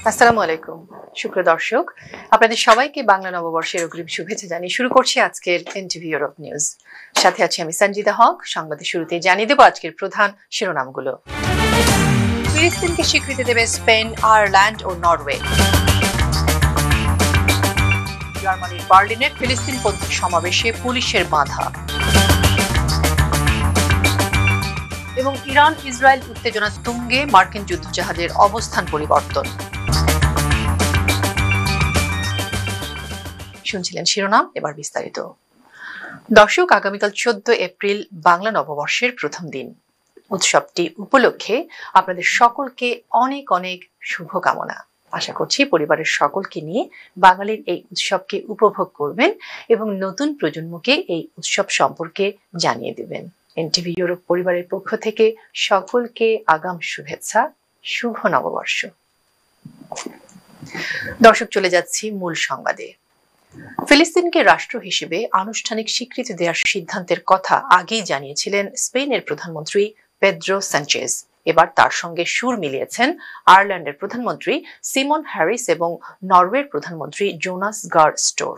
আসসালামু আলাইকুম সুপ্রিয় দর্শক, আপনাদের সবাইকে বাংলা নববর্ষের অগ্রিম শুভেচ্ছা জানিয়ে শুরু করছি আজকের এনটিভি ইউরোপ নিউজ। সাথে আছি আমি সঞ্জিদা হক। সংবাদের শুরুতে জানিয়ে দেব আজকের প্রধান শিরোনামগুলো। ফিলিস্তিনকে স্বীকৃতি দেবে স্পেন, আয়ারল্যান্ড ও নরওয়ে। জার্মানির বার্লিনে ফিলিস্তিনপন্থী সমাবেশে পুলিশের বাধা। এবং ইরান ইসরায়েল উত্তেজনা তুঙ্গে, মার্কিন যুদ্ধজাহাজের অবস্থান পরিবর্তন। শুনছিলেন শিরোনাম, এবার বিস্তারিত। দর্শক, আগামীকাল 14 এপ্রিল বাংলা নববর্ষের প্রথম দিন। উৎসবটি উপলক্ষে আপনাদের সকলকে অনেক অনেক শুভকামনা। আশা করছি পরিবারের সকলকে নিয়ে বাঙালির এই উৎসবকে উপভোগ করবেন এবং নতুন প্রজন্মকে এই উৎসব সম্পর্কে জানিয়ে দেবেন। এনটিভি ইউরোপ পরিবারের পক্ষ থেকে সকলকে আগাম শুভেচ্ছা, শুভ নববর্ষ। দর্শক, চলে যাচ্ছি মূল সংবাদে। ফিলিস্তিনকে রাষ্ট্র হিসেবে আনুষ্ঠানিক স্বীকৃতি দেওয়ার সিদ্ধান্তের কথা আগেই জানিয়েছিলেন স্পেনের প্রধানমন্ত্রী পেদ্রো সানচেজ। এবার তার সঙ্গে সুর মিলিয়েছেন আয়ারল্যান্ডের প্রধানমন্ত্রী সিমন হ্যারিস এবং নরওয়ের প্রধানমন্ত্রী জোনাস গার স্টোর।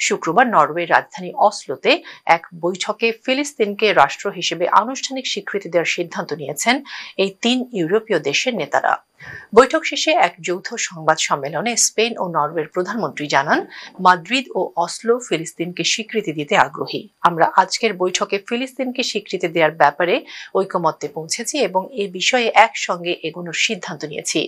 শুক্রবার নরওয়ের রাজধানী অসলোতে এক বৈঠকে ফিলিস্তিনকে রাষ্ট্র হিসেবে আনুষ্ঠানিক স্বীকৃতি দেওয়ার সিদ্ধান্ত নিয়েছেন এই 3 ইউরোপীয় দেশের নেতারা। বৈঠক শেষে এক যৌথ সংবাদ সম্মেলনে স্পেন ও নরওয়ের প্রধানমন্ত্রী জানান, মাদ্রিদ ও অসলো ফিলিস্তিনকে স্বীকৃতি দিতে আগ্রহী। আমরা আজকের বৈঠকে ফিলিস্তিনকে স্বীকৃতি দেওয়ার ব্যাপারে ঐকমত্যে পৌঁছেছি এবং এ বিষয়ে একসঙ্গে এগোনোর সিদ্ধান্ত নিয়েছি।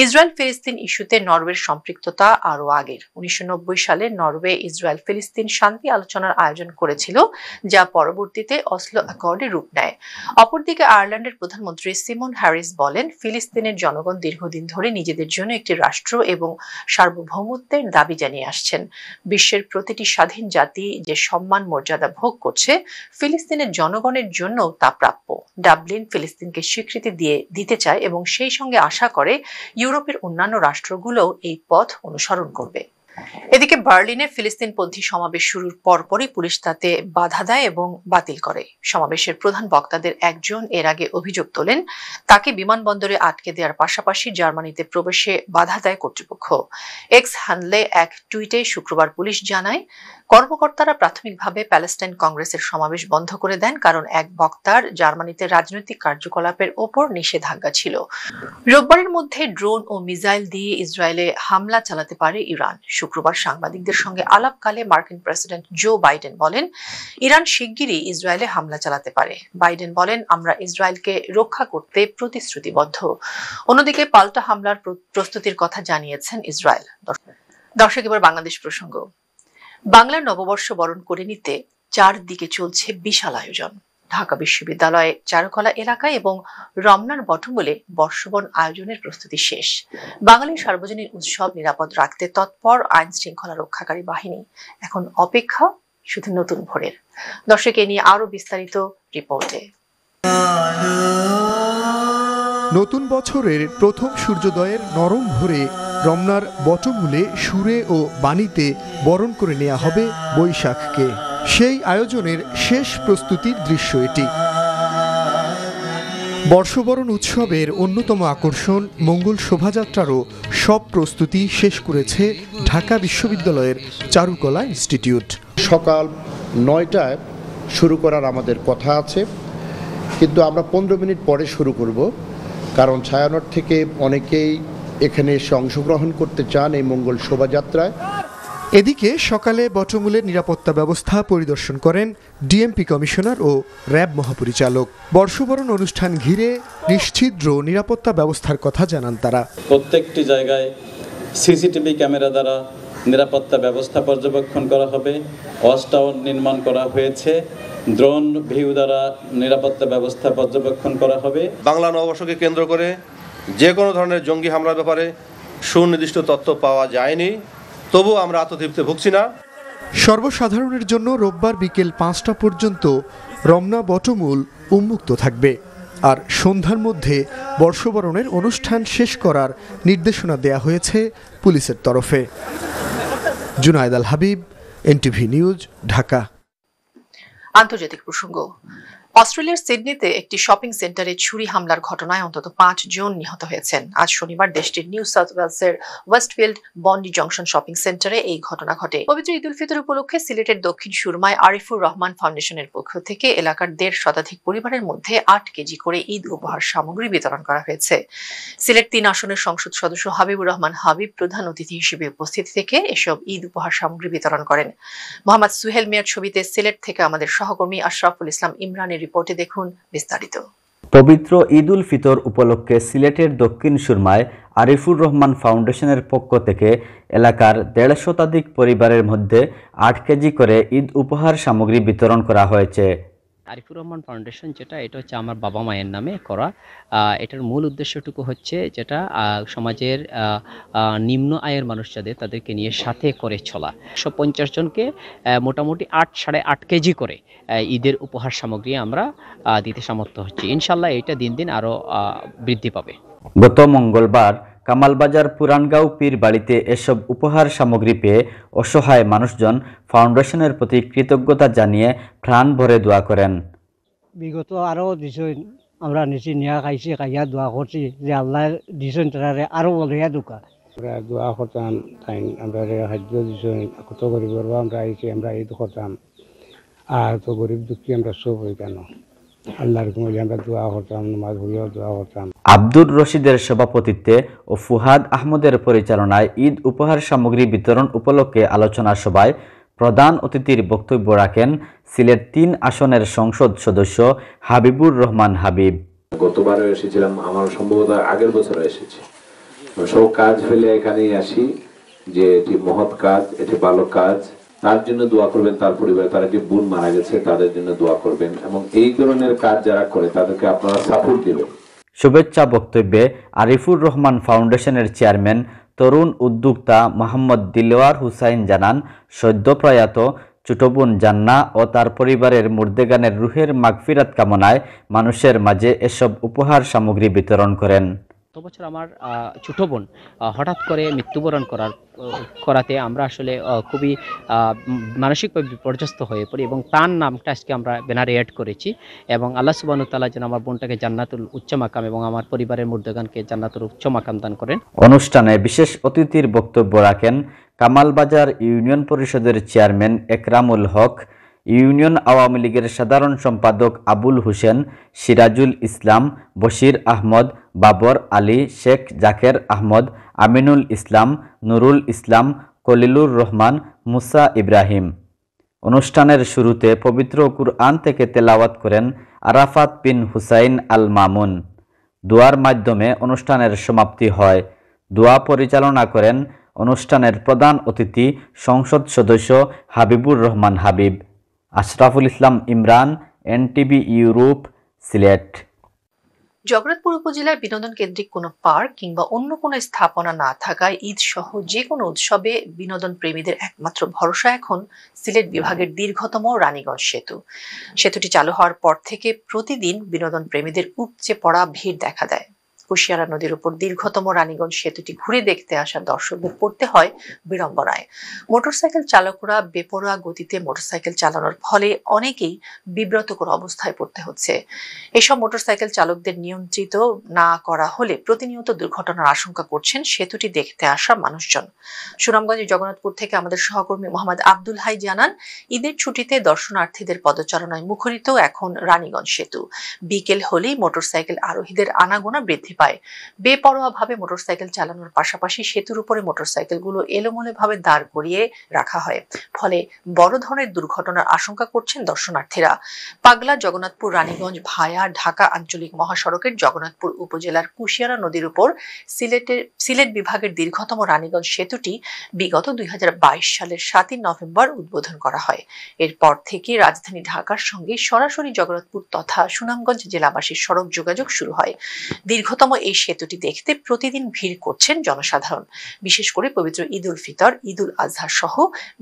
ইসরায়েল ফিলিস্তিন ইস্যুতে নরওয়ের সম্পৃক্ততা আরও আগের। 1990 সালে নরওয়ে ইসরায়েল ফিলিস্তিন শান্তি আলোচনার আয়োজন করেছিল, যা পরবর্তীতে অসলো অ্যাকর্ডে রূপ নেয়। অপরদিকে আয়ারল্যান্ডের প্রধানমন্ত্রী সিমন হ্যারিস বলেন, ফিলিস্তিনের জনগণ দীর্ঘদিন ধরে নিজেদের জন্য একটি রাষ্ট্র এবং সার্বভৌমত্বের দাবি জানিয়ে আসছেন। বিশ্বের প্রতিটি স্বাধীন জাতি যে সম্মান মর্যাদা ভোগ করছে, ফিলিস্তিনের জনগণের জন্য তা প্রাপ্য। ডাবলিন ফিলিস্তিনকে স্বীকৃতি দিতে চায় এবং সেই সঙ্গে আশা করে ইউরোপের অন্যান্য রাষ্ট্রগুলোও এই পথ অনুসরণ করবে। এদিকে বার্লিনে ফিলিস্তিনপন্থী সমাবেশ শুরুর পরপরই পুলিশ তাতে বাধা দেয় এবং বাতিল করে। সমাবেশের প্রধান বক্তাদের একজন এর আগে অভিযোগ তোলেন, তাকে বিমানবন্দরে আটকে দেওয়ার পাশাপাশি জার্মানিতে প্রবেশে বাধা দেয় কর্তৃপক্ষ। এক্স হ্যান্ডলে এক টুইটে শুক্রবার পুলিশ জানায়, কর্মকর্তারা প্রাথমিকভাবে প্যালেস্টাইন কংগ্রেসের সমাবেশ বন্ধ করে দেন কারণ এক বক্তার জার্মানিতে রাজনৈতিক কার্যকলাপের ওপর নিষেধাজ্ঞা ছিল। রোববারের মধ্যে ড্রোন ও মিসাইল দিয়ে ইসরায়েলে হামলা চালাতে পারে ইরান। শুক্রবার সাংবাদিকদের সঙ্গে আলাপকালে মার্কিন প্রেসিডেন্ট জো বাইডেন বলেন, ইরান শিগগিরই ইসরায়েলে হামলা চালাতে পারে। বাইডেন বলেন, আমরা ইসরায়েলকে রক্ষা করতে প্রতিশ্রুতিবদ্ধ। অন্যদিকে পাল্টা হামলার প্রস্তুতির কথা জানিয়েছেন ইসরায়েল। দর্শক, এবার বাংলাদেশ প্রসঙ্গ। বাংলার নববর্ষ বরণ করে নিতে চারদিকে চলছে বিশাল আয়োজন। ঢাকা বিশ্ববিদ্যালয়ে চারুকলা এলাকায় এবং রমনার বটমূলে বর্ষবরণ আয়োজনের প্রস্তুতি শেষ। বাঙালির সার্বজনীন উৎসব নিরাপদ রাখতে তৎপর আইন শৃঙ্খলা রক্ষাকারী বাহিনী। এখন অপেক্ষা শুধু নতুন ভোরের। দর্শক, এ নিয়ে আরো বিস্তারিত রিপোর্টে। নতুন বছরের প্রথম সূর্যোদয়ের নরম ভোরে রমনার বটমূলে সুরে ও বাণীতে বরণ করে নেওয়া হবে বৈশাখকে। সেই আয়োজনের শেষ প্রস্তুতির দৃশ্য এটি। বর্ষবরণ উৎসবের অন্যতম আকর্ষণ মঙ্গল শোভাযাত্রারও সব প্রস্তুতি শেষ করেছে ঢাকা বিশ্ববিদ্যালয়ের চারুকলা ইনস্টিটিউট। সকাল 9টায় শুরু করার আমাদের কথা আছে, কিন্তু আমরা 15 মিনিট পরে শুরু করব, কারণ ছায়ানট থেকে অনেকেই এখানে এসে অংশগ্রহণ করতে চান এই মঙ্গল শোভাযাত্রায়। এদিকে সকালে বটমূলের নিরাপত্তা ব্যবস্থা পরিদর্শন করেন ডিএমপি কমিশনার ও র্যাব মহাপরিচালক। বর্ষবরণ অনুষ্ঠান ঘিরে নিশ্ছিদ্র নিরাপত্তা ব্যবস্থার কথা জানান তারা। প্রত্যেকটি জায়গায় সিসিটিভি ক্যামেরা দ্বারা নিরাপত্তা ব্যবস্থা পর্যবেক্ষণ করা হবে। ওয়াচ টাওয়ার নির্মাণ করা হয়েছে, ড্রোন ভিউ দ্বারা নিরাপত্তা ব্যবস্থা পর্যবেক্ষণ করা হবে। বাংলা নববর্ষকে কেন্দ্র করে যে কোনো ধরনের জঙ্গি হামলার ব্যাপারে সুনির্দিষ্ট তথ্য পাওয়া যায়নি, তবু আমরা আত্মতৃপ্তি ভুগছি না। সর্বসাধারণের জন্য রোববার বিকেল 5টা পর্যন্ত রমনা বটমূল উন্মুক্ত থাকবে, আর সন্ধ্যার মধ্যে বর্ষবরণের অনুষ্ঠান শেষ করার নির্দেশনা দেয়া হয়েছে পুলিশের তরফে। জুনায়েদ আল হাবিব, এনটিভি নিউজ, ঢাকা। আন্তর্জাতিক প্রসঙ্গ। অস্ট্রেলিয়ার সিডনিতে একটি শপিং সেন্টারে ছুরি হামলার ঘটনায় অন্তত 5 জন নিহত হয়েছেন। আজ শনিবার দেশটির নিউ সাউথ ওয়েলসের ওয়েস্টফিল্ড বন্ডি জংশন শপিং সেন্টারে এই ঘটনা ঘটে। পবিত্র ঈদ উল ফিতর উপলক্ষে সিলেটের দক্ষিণ সুরমায় আরিফুর রহমান ফাউন্ডেশনের পক্ষ থেকে এলাকার 1.5 শতাধিক পরিবারের মধ্যে 8 কেজি করে ঈদ উপহার সামগ্রী বিতরণ করা হয়েছে। সিলেট 3 আসনের সংসদ সদস্য হাবিবুর রহমান হাবিব প্রধান অতিথি হিসেবে উপস্থিত থেকে এসব ঈদ উপহার সামগ্রী বিতরণ করেন। মোহাম্মদ সুহেল মিয়ার ছবিতে সিলেট থেকে আমাদের সহকর্মী আশরাফুল ইসলাম ইমরানের রিপোর্টে দেখুন বিস্তারিত। পবিত্র ঈদ উল ফিতর উপলক্ষে সিলেটের দক্ষিণ সুরমায় আরিফুর রহমান ফাউন্ডেশনের পক্ষ থেকে এলাকার 1.5 শতাধিক পরিবারের মধ্যে 8 কেজি করে ঈদ উপহার সামগ্রী বিতরণ করা হয়েছে। আরিফুর রহমান ফাউন্ডেশন যেটা, এটা হচ্ছে আমার বাবা মায়ের নামে করা। এটার মূল উদ্দেশ্যটুকু হচ্ছে যেটা সমাজের নিম্ন আয়ের মানুষ যাদের, তাদেরকে নিয়ে সাথে করে চলা। 150 জনকে মোটামুটি 8.5 কেজি করে ঈদের উপহার সামগ্রী আমরা দিতে সামর্থ্য হচ্ছে। ইনশাল্লাহ এটা দিন দিন আরও বৃদ্ধি পাবে। গত মঙ্গলবার কামালবাজার পুরানগাঁও পীর বাড়িতে এসব উপহার সামগ্রী পেয়ে অসহায় মানুষজন ফাউন্ডেশনের প্রতি কৃতজ্ঞতা জানিয়ে প্রাণ ভরে দোয়া করেন। বিগত আরও দিছেন, আমরা নিচে নিয়া খাইছি, খাইয়া দোয়া করছি যে আল্লাহ দিছেন তারা আরও বলিয়া দোকা আমরা দোয়া করতাম। তাই আমরা খাদ্য দিছেন, কত গরিব আমরা আইছি, আমরা ঈদ করতাম। আর তো গরিব দুঃখী আমরা সব হই কেন আল্লাহর কুমলে আমরা দোয়া করতাম, নামাজ পড়িও দোয়া করতাম। আব্দুর রশিদের সভাপতিত্বে ও ফুহাদ আহমদের পরিচালনায় ঈদ উপহার সামগ্রী বিতরণ উপলক্ষে আলোচনা সভায় প্রধান অতিথির বক্তব্য রাখেন সিলেট 3 আসনের সংসদ সদস্য হাবিবুর রহমান হাবিব। গতবারও এসেছিলাম, আমার সম্ভবত আগের বছর এসেছি। সব কাজ ফেলে এখানেই আসি যে এটি মহৎ কাজ, এটি ভালো কাজ। তার জন্য দোয়া করবেন, তার পরিবারে তারা যে বোন মারা গেছে তাদের জন্য দোয়া করবেন, এবং এই ধরনের কাজ যারা করে তাদেরকে আপনারা সাপোর্ট দিবেন। শুভেচ্ছা বক্তব্যে আরিফুর রহমান ফাউন্ডেশনের চেয়ারম্যান তরুণ উদ্যোক্তা মোহাম্মদ দিলওয়ার হুসাইন জানান, সদ্য প্রয়াত ছোট বোন জান্না ও তার পরিবারের মুর্দেগানের রুহের মাগফিরাত কামনায় মানুষের মাঝে এসব উপহার সামগ্রী বিতরণ করেন। গত বছর আমার ছোট বোন হঠাৎ করে মৃত্যুবরণ করাতে আমরা আসলে খুবই মানসিকভাবে বিপর্যস্ত হয়ে পড়ি, এবং তার নামটা আজকে আমরা ব্যানারে অ্যাড করেছি। এবং আল্লাহ সুবহানাহু ওয়া তাআলা যেন আমার বোনটাকে জান্নাতুল উচ্চ মাকাম এবং আমার পরিবারের মুর্দেগানকে জান্নাতুল উচ্চ মাকাম দান করেন। অনুষ্ঠানে বিশেষ অতিথির বক্তব্য রাখেন কামালবাজার ইউনিয়ন পরিষদের চেয়ারম্যান একরামুল হক, ইউনিয়ন আওয়ামী লীগের সাধারণ সম্পাদক আবুল হোসেন, সিরাজুল ইসলাম, বশির আহমদ, বাবর আলী, শেখ জাকের আহমদ, আমিনুল ইসলাম, নুরুল ইসলাম, কলিলুর রহমান, মুসা ইব্রাহিম। অনুষ্ঠানের শুরুতে পবিত্র কুরআন থেকে তেলাওয়াত করেন আরাফাত বিন হুসাইন আল মামুন। দোয়ার মাধ্যমে অনুষ্ঠানের সমাপ্তি হয়। দোয়া পরিচালনা করেন অনুষ্ঠানের প্রধান অতিথি সংসদ সদস্য হাবিবুর রহমান হাবিব। Ashraful Islam Imran, NTV Europe, Sylhet. জগন্নাথপুর উপজেলার বিনোদন কেন্দ্রিক কোনো পার্ক কিংবা অন্য কোনো স্থাপনা না থাকায় ঈদ সহ যে কোনো উৎসবে বিনোদন প্রেমীদের একমাত্র ভরসা এখন সিলেট বিভাগের দীর্ঘতম রানীগঞ্জ সেতু। সেতুটি চালু হওয়ার পর থেকে প্রতিদিন বিনোদন প্রেমীদের উপচে পড়া ভিড় দেখা দেয়। কুশিয়ারা নদীর উপর দীর্ঘতম রানীগঞ্জ সেতুটি ঘুরে দেখতে আসা দর্শকদের পড়তে হয় বিড়ম্বনায়। মোটরসাইকেল চালকরা বেপরোয়া গতিতে মোটরসাইকেল চালানোর ফলে অনেকেই বিব্রতকর অবস্থায় পড়তে হচ্ছে। এসব মোটরসাইকেল চালকদের নিয়ন্ত্রিত না করা হলে প্রতিনিয়ত দুর্ঘটনার আশঙ্কা করছেন সেতুটি দেখতে আসা মানুষজন। সুনামগঞ্জের জগন্নাথপুর থেকে আমাদের সহকর্মী মোহাম্মদ আব্দুল হাই জানান, ঈদের ছুটিতে দর্শনার্থীদের পদচারণায় মুখরিত এখন রানীগঞ্জ সেতু। বিকেল হলেই মোটরসাইকেল আরোহীদের আনাগোনা বৃদ্ধি পায়। বেপরোয়াভাবে মোটরসাইকেল চালানোর পাশাপাশি সেতুর উপরে মোটরসাইকেলগুলো এলোমেলোভাবে দাঁড় করিয়ে রাখা হয়, ফলে বড় ধরনের দুর্ঘটনার আশঙ্কা করছেন দর্শনার্থীরা। পাগলা জগন্নাথপুর রানীগঞ্জ ভায়া ঢাকা আঞ্চলিক মহাসড়কের জগন্নাথপুর উপজেলার কুশিয়ারা নদীর উপর সিলেট বিভাগের দীর্ঘতম রানীগঞ্জ সেতুটি বিগত 2022 সালের 7 নভেম্বর উদ্বোধন করা হয়। এরপর থেকে রাজধানী ঢাকার সঙ্গে সরাসরি জগন্নাথপুর তথা সুনামগঞ্জ জেলাবাসীর সড়ক যোগাযোগ শুরু হয়। দীর্ঘতম দীর্ঘতম এই সেতুটি দেখতে প্রতিদিন ভিড় করছেন জনসাধারণ। বিশেষ করে পবিত্র ঈদ উল ফিতর, ঈদ উল আজহা সহ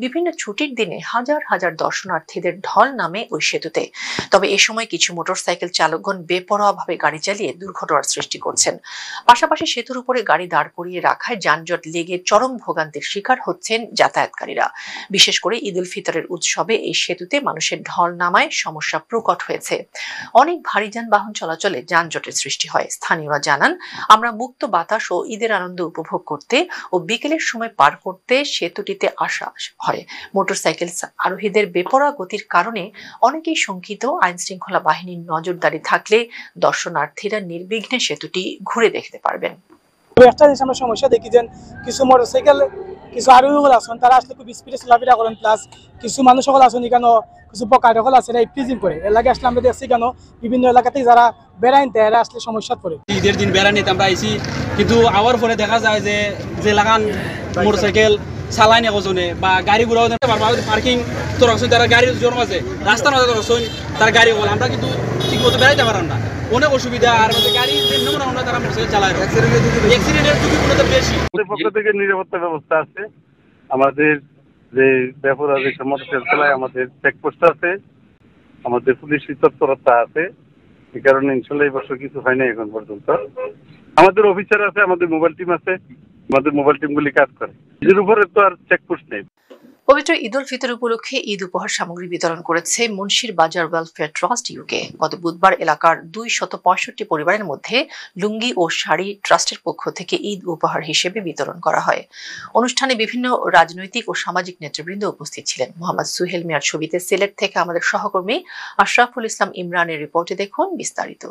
বিভিন্ন ছুটির দিনে হাজার হাজার দর্শনার্থীদের ঢল নামে ওই সেতুতে। তবে এ সময় কিছু মোটরসাইকেল চালকগণ বেপরোয়াভাবে গাড়ি চালিয়ে দুর্ঘটনার সৃষ্টি করছেন। পাশাপাশি সেতুর উপরে গাড়ি দাঁড় করিয়ে রাখায় যানজট লেগে চরম ভোগান্তির শিকার হচ্ছেন যাতায়াতকারীরা। বিশেষ করে ঈদ উল ফিতরের উৎসবে এই সেতুতে মানুষের ঢল নামায় সমস্যা প্রকট হয়েছে। অনেক ভারী যানবাহন চলাচলে যানজটের সৃষ্টি হয়। স্থানীয়রা জানান, আমরা মুক্ত বাতাস ও ঈদের আনন্দ উপভোগ করতে ও বিকেলের সময় পার করতে সেতুটিতে আসা হয়। মোটরসাইকেল আরোহীদের বেপরোয়া গতির কারণে অনেকেই শঙ্কিত। আইন শৃঙ্খলা বাহিনীর নজরদারি থাকলে দর্শনার্থীরা নির্বিঘ্নে সেতুটি ঘুরে দেখতে পারবেন। একটা জিনিস আমরা সমস্যা দেখি যে কিছু মোটরসাইকেল কিছু আরোহীগুলো আছেন তারা আসলে খুব স্পিডে চলাফেরা করেন, প্লাস কিছু মানুষ সকল আছেন এখানে কিছু পকার সকল আছে ফ্রিজিং করে। এর লাগে আসলে আমরা দেখছি কেন বিভিন্ন এলাকাতে যারা বেড়াইতে এরা আসলে সমস্যা পড়ে। ঈদের দিন বেড়ানিতে আমরা আইছি, কিন্তু আওয়ার পরে দেখা যায় যে লাগান মোটরসাইকেল চালাই না কজনে বা গাড়ি ঘোরাও পার্কিং তো রাখছেন, তারা গাড়ির জোর আছে রাস্তার মাঝে রাখছেন তার গাড়ি হল, আমরা কিন্তু ঠিক মতো বেড়াইতে পারেন না, অনেক অসুবিধা। আর গাড়ি না তারা মোটরসাইকেল চালায়, অ্যাক্সিডেন্টের ঝুঁকি বেশি। পক্ষ থেকে নিরাপত্তা ব্যবস্থা আছে, আমাদের যে ব্যাপার যে মোটরসাইকেল চালায় আমাদের চেকপোস্ট আছে, আমাদের পুলিশ তৎপরতা আছে। এই কারণে ইনশাল্লাহ এই বছর কিছু হয় না এখন পর্যন্ত। আমাদের অফিসার আছে, আমাদের মোবাইল টিম আছে, আমাদের মোবাইল টিমগুলি কাজ করে। এর উপরে তো আর চেকপোস্ট নেই। পবিত্র ঈদ উল ফিতর উপলক্ষে ঈদ উপহার সামগ্রী বিতরণ করেছে মুন্সির বাজার ওয়েলফেয়ার ট্রাস্ট ইউকে। গত বুধবার এলাকার 265 পরিবারের মধ্যে লুঙ্গি ও শাড়ি ট্রাস্টের পক্ষ থেকে ঈদ উপহার হিসেবে বিতরণ করা হয়। অনুষ্ঠানে বিভিন্ন রাজনৈতিক ও সামাজিক নেতৃবৃন্দ উপস্থিত ছিলেন। মোহাম্মদ সুহেল মিয়ার ছবিতে সিলেট থেকে আমাদের সহকর্মী আশরাফুল ইসলাম ইমরানের রিপোর্টে দেখুন বিস্তারিত।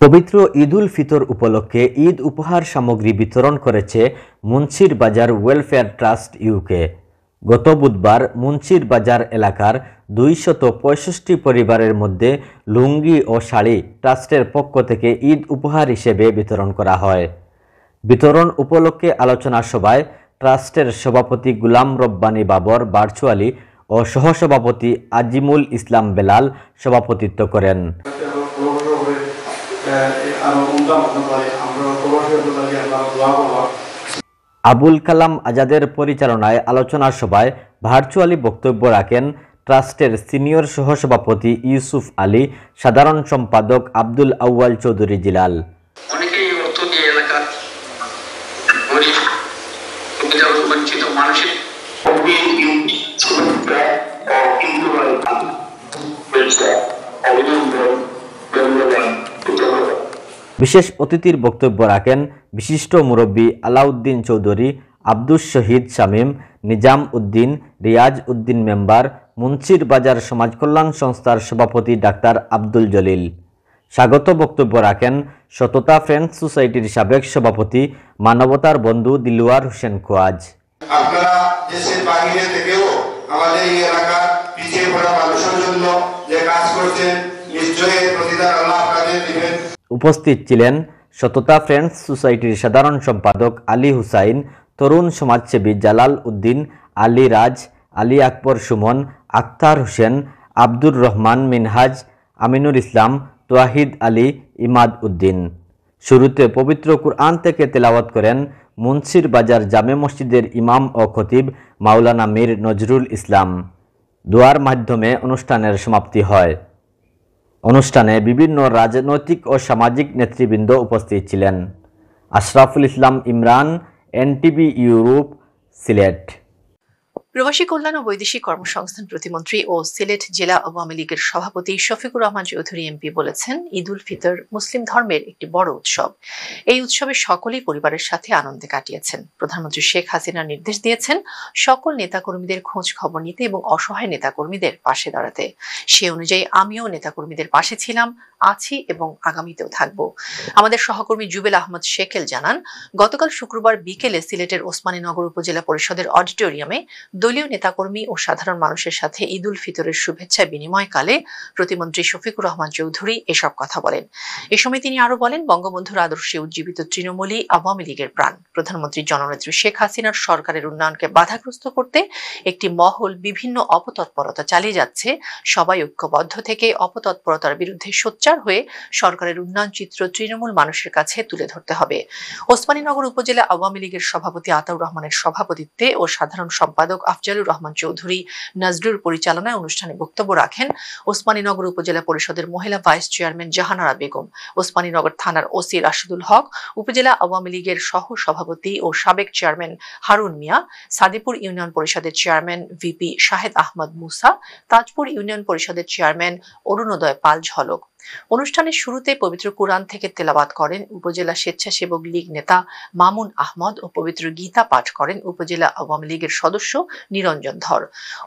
পবিত্র ঈদ উল ফিতর উপলক্ষে ঈদ উপহার সামগ্রী বিতরণ করেছে মুন্সির বাজার ওয়েলফেয়ার ট্রাস্ট ইউকে। গত বুধবার মুন্সির বাজার এলাকার 265 পরিবারের মধ্যে লুঙ্গি ও শাড়ি ট্রাস্টের পক্ষ থেকে ঈদ উপহার হিসেবে বিতরণ করা হয়। বিতরণ উপলক্ষে আলোচনা সভায় ট্রাস্টের সভাপতি গুলাম রব্বানী বাবর ভার্চুয়ালি ও সহসভাপতি আজিমুল ইসলাম বেলাল সভাপতিত্ব করেন। আবুল কালাম আজাদের পরিচালনায় আলোচনা সভায় ভার্চুয়ালি বক্তব্য রাখেন ট্রাস্টের সিনিয়র সহসভাপতি ইউসুফ আলী, সাধারণ সম্পাদক আব্দুল আউয়াল চৌধুরী জিলাল। অনেকেই অর্থ দিয়ে এলাকার গরিব বঞ্চিত মানুষের বিশেষ অতিথির বক্তব্য রাখেন বিশিষ্ট মুরব্বী আলাউদ্দিন চৌধুরী, আব্দুস শহীদ শামীম, নিজাম উদ্দিন, রিয়াজ উদ্দিন মেম্বার, মুন্সির বাজার সমাজ কল্যাণ সংস্থার সভাপতি ডাক্তার আব্দুল জলিল। স্বাগত বক্তব্য রাখেন সততা ফ্রেন্ডস সোসাইটির সাবেক সভাপতি মানবতার বন্ধু দিলওয়ার হোসেন খোয়াজ। আপনারা দেশের বাইরে থেকেও আমাদের এই এলাকার পিছিয়ে পড়া মানুষের জন্য যে কাজ করছেন, নিশ্চয়ই প্রতিদান আল্লাহ আপনাদের দিবেন। উপস্থিত ছিলেন সততা ফ্রেন্ডস সোসাইটির সাধারণ সম্পাদক আলী হুসাইন, তরুণ সমাজসেবী জালাল উদ্দিন, আলী রাজ, আলী আকবর সুমন, আখতার হোসেন, আব্দুর রহমান মিনহাজ, আমিনুর ইসলাম, তোয়াহিদ আলী, ইমাদ উদ্দিন। শুরুতে পবিত্র কুরআন থেকে তেলাওয়াত করেন মুন্সির বাজার জামে মসজিদের ইমাম ও খতিব মাওলানা মীর নজরুল ইসলাম। দোয়ার মাধ্যমে অনুষ্ঠানের সমাপ্তি হয়। অনুষ্ঠানে বিভিন্ন রাজনৈতিক ও সামাজিক নেতৃবৃন্দ উপস্থিত ছিলেন। Ashraful Islam Imran, NTV Europe, Sylhet. প্রবাসী কল্যাণ ও বৈদেশিক কর্মসংস্থান প্রতিমন্ত্রী ও সিলেট জেলা আওয়ামী লীগের সভাপতি শফিকুর রহমান চৌধুরী এমপি বলেছেন, ঈদ উল ফিতর মুসলিম ধর্মের একটি বড় উৎসব। এই উৎসবে সকলেই পরিবারের সাথে আনন্দে কাটিয়েছেন। প্রধানমন্ত্রী শেখ হাসিনা নির্দেশ দিয়েছেন সকল নেতাকর্মীদের খোঁজ খবর নিতে এবং অসহায় নেতাকর্মীদের পাশে দাঁড়াতে। সে অনুযায়ী আমিও নেতাকর্মীদের পাশে ছিলাম, আছি এবং আগামীতেও থাকব। আমাদের সহকর্মী জুবেল আহমদ শেকেল জানান, গতকাল শুক্রবার বিকেলে সিলেটের ওসমানীনগর উপজেলা পরিষদের অডিটোরিয়ামে দলীয় নেতাকর্মী ও সাধারণ মানুষের সাথে ঈদ উল ফিতরের শুভেচ্ছা বিনিময়কালে প্রতিমন্ত্রী শফিকুর রহমান চৌধুরী এসব কথা বলেন। এ সময় তিনি আরো বলেন, বঙ্গবন্ধুর আদর্শে উজ্জীবিত তৃণমূলই আওয়ামী লীগের প্রাণ। প্রধানমন্ত্রী জননেত্রী শেখ হাসিনার সরকারের উন্নয়নকে বাধাগ্রস্ত করতে একটি মহল বিভিন্ন অপতৎপরতা চালিয়ে যাচ্ছে। সবাই ঐক্যবদ্ধ থেকে অপতৎপরতার বিরুদ্ধে সোচ্চার হয়ে সরকারের উন্নয়ন চিত্র তৃণমূল মানুষের কাছে তুলে ধরতে হবে। ওসমানীনগর উপজেলা আওয়ামী লীগের সভাপতি আতাউর রহমানের সভাপতিত্বে ও সাধারণ সম্পাদক আফজালুর রহমান চৌধুরী নাজরুর পরিচালনায় অনুষ্ঠানে বক্তব্য রাখেন ওসমানীনগর উপজেলা পরিষদের মহিলা ভাইস চেয়ারম্যান জাহানারা বেগম, ওসমানীনগর থানার ওসি রাশিদুল হক, উপজেলা আওয়ামী লীগের সহ সভাপতি ও সাবেক চেয়ারম্যান হারুন মিয়া, সাদিপুর ইউনিয়ন পরিষদের চেয়ারম্যান ভিপি শাহেদ আহমদ মুসা, তাজপুর ইউনিয়ন পরিষদের চেয়ারম্যান অরুণোদয় পাল ঝলক। অনুষ্ঠানের শুরুতে পবিত্র কুরআন থেকে তেলাওয়াত করেন উপজেলা স্বেচ্ছাসেবক লীগ নেতা মামুন আহমদ ও পবিত্র গীতা পাঠ করেন উপজেলা আওয়ামী লীগের সদস্য নিরঞ্জন ধর।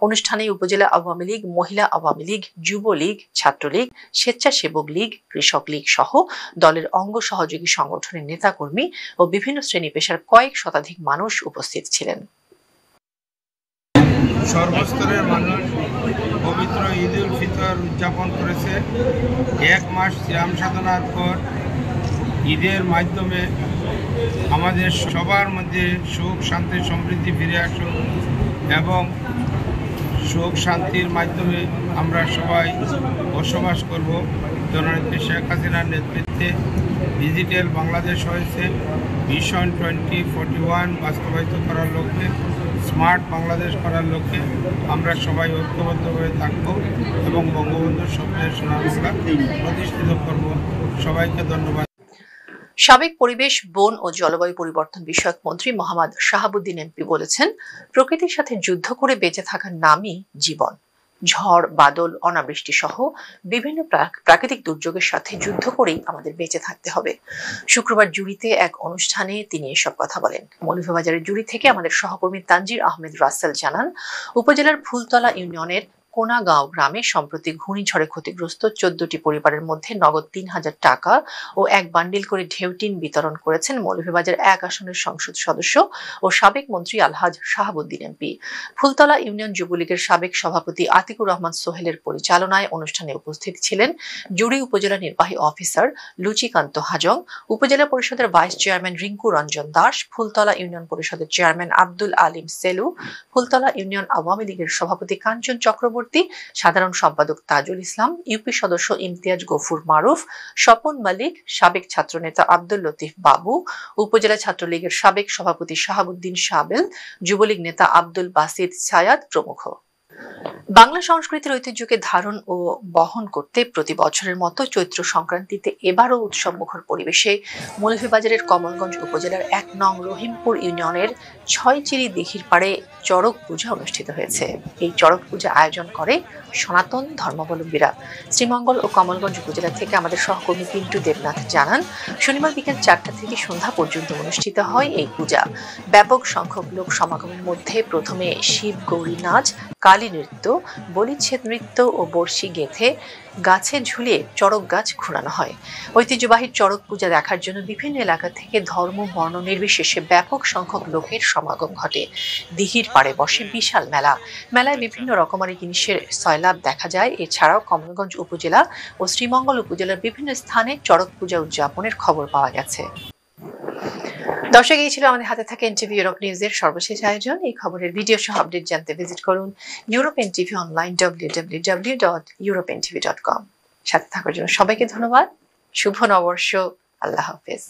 অনুষ্ঠানে উপজেলা আওয়ামী লীগ, মহিলা আওয়ামী লীগ, যুবলীগ, ছাত্রলীগ, স্বেচ্ছাসেবক লীগ, কৃষক লীগ সহ দলের অঙ্গ সহযোগী সংগঠনের নেতাকর্মী ও বিভিন্ন শ্রেণী পেশার কয়েক শতাধিক মানুষ উপস্থিত ছিলেন। সর্বস্তরের মানুষ পবিত্র ঈদ উল ফিতর উদযাপন করেছে। এক মাস সিয়াম সাধনার পর ঈদের মাধ্যমে আমাদের সবার মধ্যে সুখ শান্তি সমৃদ্ধি ফিরে আসুক এবং সুখ শান্তির মাধ্যমে আমরা সবাই বসবাস করব। জননেত্রী শেখ হাসিনার নেতৃত্বে ডিজিটাল বাংলাদেশ হয়েছে। ভিশন 2041 বাস্তবায়িত করার লক্ষ্যে, স্মার্ট বাংলাদেশ করার লক্ষ্যে আমরা সবাই ঐক্যবদ্ধ হয়ে থাকব এবং বঙ্গবন্ধুর স্বপ্নের সোনারগাঁও প্রতিষ্ঠিত করব। সবাইকে ধন্যবাদ। সাবেক পরিবেশ, বন ও জলবায়ু পরিবর্তন বিষয়ক মন্ত্রী মোহাম্মদ শাহাবুদ্দিন এমপি বলেছেন, প্রকৃতির সাথে যুদ্ধ করে বেঁচে থাকার নামই জীবন। ঝড়, বাদল, অনাবৃষ্টি সহ বিভিন্ন প্রাকৃতিক দুর্যোগের সাথে যুদ্ধ করেই আমাদের বেঁচে থাকতে হবে। শুক্রবার জুড়িতে এক অনুষ্ঠানে তিনি এসব কথা বলেন। মৌলভীবাজারের জুড়ি থেকে আমাদের সহকর্মী তানজির আহমেদ রাসেল জানান, উপজেলার ফুলতলা ইউনিয়নের কোনাগাঁও গ্রামে সম্প্রতি ঘূর্ণিঝড়ে ক্ষতিগ্রস্ত 14টি পরিবারের মধ্যে নগদ 3000 টাকা ও এক বান্ডিল করে ঢেউটিন বিতরণ করেছেন মৌলভীবাজার 1 আসনের সংসদ সদস্য ও সাবেক মন্ত্রী আলহাজ শাহাবুদ্দিন এমপি। ফুলতলা ইউনিয়ন যুবলীগের সাবেক সভাপতি আতিকুর রহমান সোহেলের পরিচালনায় অনুষ্ঠানে উপস্থিত ছিলেন জুড়ি উপজেলা নির্বাহী অফিসার লুচিকান্ত হাজং, উপজেলা পরিষদের vice chairman Rinku Ranjan Das, Phultala union পরিষদের chairman Abdul Alim shallow, Phultala union Awami লীগের সভাপতি কাঞ্চন চক্রবর্তী, সাধারণ সম্পাদক তাজুল ইসলাম, ইউপি সদস্য ইমতিয়াজ গফুর মারুফ, স্বপন মালিক, সাবেক ছাত্রনেতা আব্দুল লতিফ বাবু, উপজেলা ছাত্রলীগের সাবেক সভাপতি শাহাবুদ্দিন সাবেল, যুবলীগ নেতা আব্দুল বাসিদ ছায়াদ প্রমুখ। বাংলা সংস্কৃতির ঐতিহ্যকে ধারণ ও বহন করতে প্রতি বছরের মতো চৈত্র সংক্রান্তিতে এবারও উৎসবমুখর পরিবেশে মৌলভীবাজারের কমলগঞ্জ উপজেলার 1 নং রহিমপুর ইউনিয়নের 6চিরি দিঘির পাড়ে চড়ক পূজা অনুষ্ঠিত হয়েছে। এই চড়ক পূজা আয়োজন করে সনাতন ধর্মাবলম্বীরা। শ্রীমঙ্গল ও কমলগঞ্জ উপজেলা থেকে আমাদের সহকর্মী পিন্টু দেবনাথ জানান, শনিবার বিকেল 4টা থেকে সন্ধ্যা পর্যন্ত অনুষ্ঠিত হয় এই পূজা। ব্যাপক সংখ্যক লোক সমাগমের মধ্যে প্রথমে শিব গৌরী নাচ, কালী নৃত্য, বলিচ্ছেদ নৃত্য ও বর্ষি গেঁথে গাছে ঝুলিয়ে চড়ক গাছ ঘোরানো হয়। ঐতিহ্যবাহী চড়ক পূজা দেখার জন্য বিভিন্ন এলাকা থেকে ধর্ম বর্ণ নির্বিশেষে ব্যাপক সংখ্যক লোকের সমাগম ঘটে। দিঘির পাড়ে বসে বিশাল মেলা। মেলায় বিভিন্ন রকমারি জিনিসের সয়লাভ দেখা যায়। এছাড়াও কমলগঞ্জ উপজেলা ও শ্রীমঙ্গল উপজেলার বিভিন্ন স্থানে চড়ক পূজা উদযাপনের খবর পাওয়া গেছে। দর্শক, এই ছিল আমাদের হাতে থাকা এনটিভি ইউরোপ নিউজের সর্বশেষ আয়োজন। এই খবরের ভিডিও সহ আপডেট জানতে ভিজিট করুন ইউরোপ এনটিভি অনলাইন www.europentv.com। সাথে থাকার জন্য সবাইকে ধন্যবাদ। শুভ নববর্ষ। আল্লাহ হাফেজ।